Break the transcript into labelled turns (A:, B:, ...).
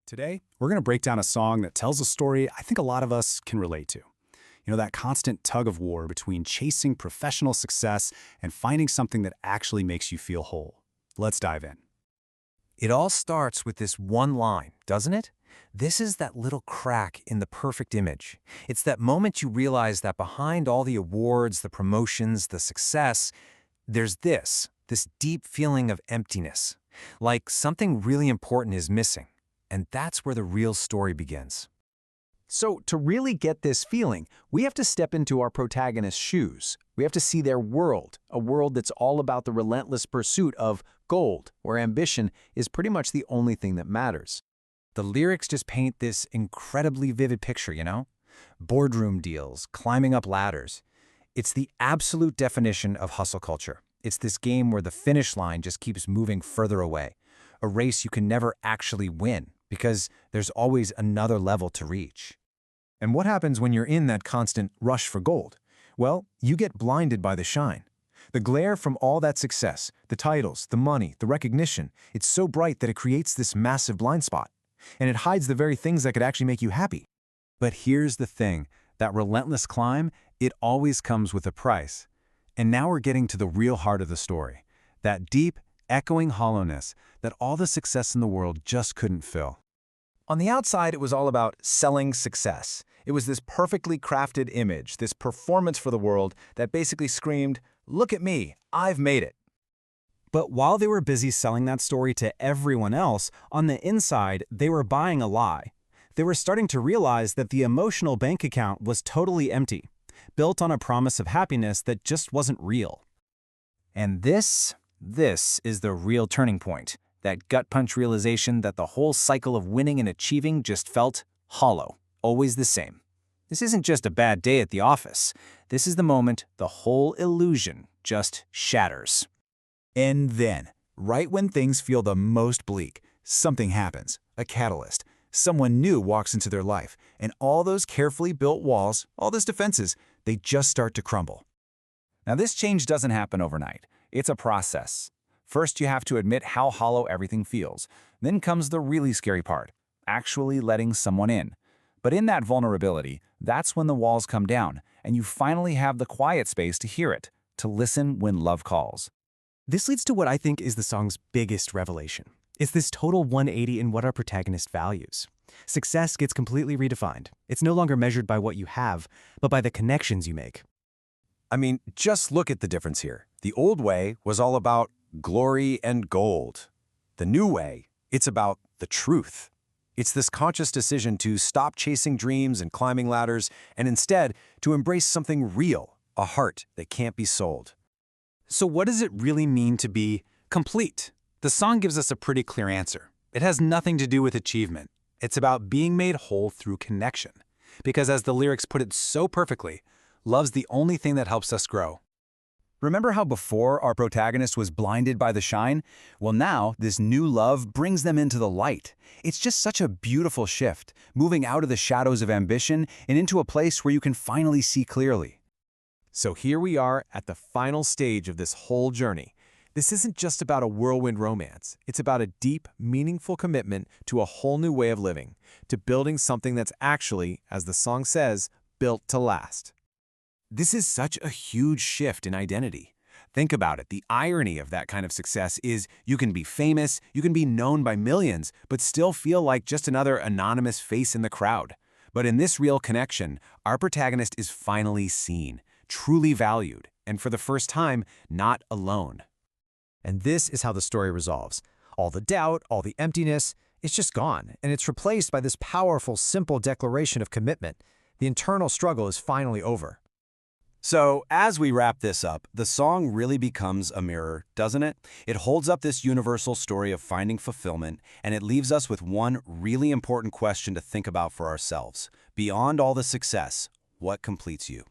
A: Today, we're going to break down a song that tells a story I think a lot of us can relate to. That constant tug of war between chasing professional success and finding something that actually makes you feel whole. Let's dive in.
B: It all starts with this one line, doesn't it? This is that little crack in the perfect image. It's that moment you realize that behind all the awards, the promotions, the success, there's this deep feeling of emptiness, like something really important is missing. And that's where the real story begins.
C: So to really get this feeling, we have to step into our protagonist's shoes. We have to see their world, a world that's all about the relentless pursuit of gold, where ambition is pretty much the only thing that matters.
B: The lyrics just paint this incredibly vivid picture. Boardroom deals, climbing up ladders. It's the absolute definition of hustle culture. It's this game where the finish line just keeps moving further away, a race you can never actually win because there's always another level to reach. And what happens when you're in that constant rush for gold? Well, you get blinded by the shine. The glare from all that success, the titles, the money, the recognition, it's so bright that it creates this massive blind spot. And it hides the very things that could actually make you happy.
A: But here's the thing, that relentless climb, it always comes with a price. And now we're getting to the real heart of the story, that deep, echoing hollowness that all the success in the world just couldn't fill.
B: On the outside, it was all about selling success. It was this perfectly crafted image, this performance for the world that basically screamed, "Look at me, I've made it."
A: But while they were busy selling that story to everyone else, on the inside, they were buying a lie. They were starting to realize that the emotional bank account was totally empty, built on a promise of happiness that just wasn't real.
B: And this is the real turning point. That gut punch realization that the whole cycle of winning and achieving just felt hollow, always the same. This isn't just a bad day at the office. This is the moment the whole illusion just shatters.
A: And then, right when things feel the most bleak, something happens, a catalyst. Someone new walks into their life, and all those carefully built walls, all those defenses, they just start to crumble.
B: Now, this change doesn't happen overnight. It's a process. First, you have to admit how hollow everything feels. Then comes the really scary part, actually letting someone in. But in that vulnerability, that's when the walls come down, and you finally have the quiet space to hear it, to listen when love calls.
D: This leads to what I think is the song's biggest revelation. It's this total 180 in what our protagonist values. Success gets completely redefined. It's no longer measured by what you have, but by the connections you make.
B: I mean, just look at the difference here. The old way was all about glory and gold. The new way, it's about the truth. It's this conscious decision to stop chasing dreams and climbing ladders and instead to embrace something real, a heart that can't be sold.
A: So what does it really mean to be complete? The song gives us a pretty clear answer. It has nothing to do with achievement. It's about being made whole through connection. Because as the lyrics put it so perfectly, love's the only thing that helps us grow.
B: Remember how before our protagonist was blinded by the shine? Well, now this new love brings them into the light. It's just such a beautiful shift, moving out of the shadows of ambition and into a place where you can finally see clearly.
C: So here we are at the final stage of this whole journey. This isn't just about a whirlwind romance. It's about a deep, meaningful commitment to a whole new way of living, to building something that's actually, as the song says, built to last. This is such a huge shift in identity. Think about it. The irony of that kind of success is you can be famous, you can be known by millions, but still feel like just another anonymous face in the crowd. But in this real connection, our protagonist is finally seen, truly valued, and for the first time, not alone.
D: And this is how the story resolves. All the doubt, all the emptiness, it's just gone, and it's replaced by this powerful, simple declaration of commitment. The internal struggle is finally over.
A: So, as we wrap this up, the song really becomes a mirror, doesn't it? It holds up this universal story of finding fulfillment, and it leaves us with one really important question to think about for ourselves. Beyond all the success, what completes you?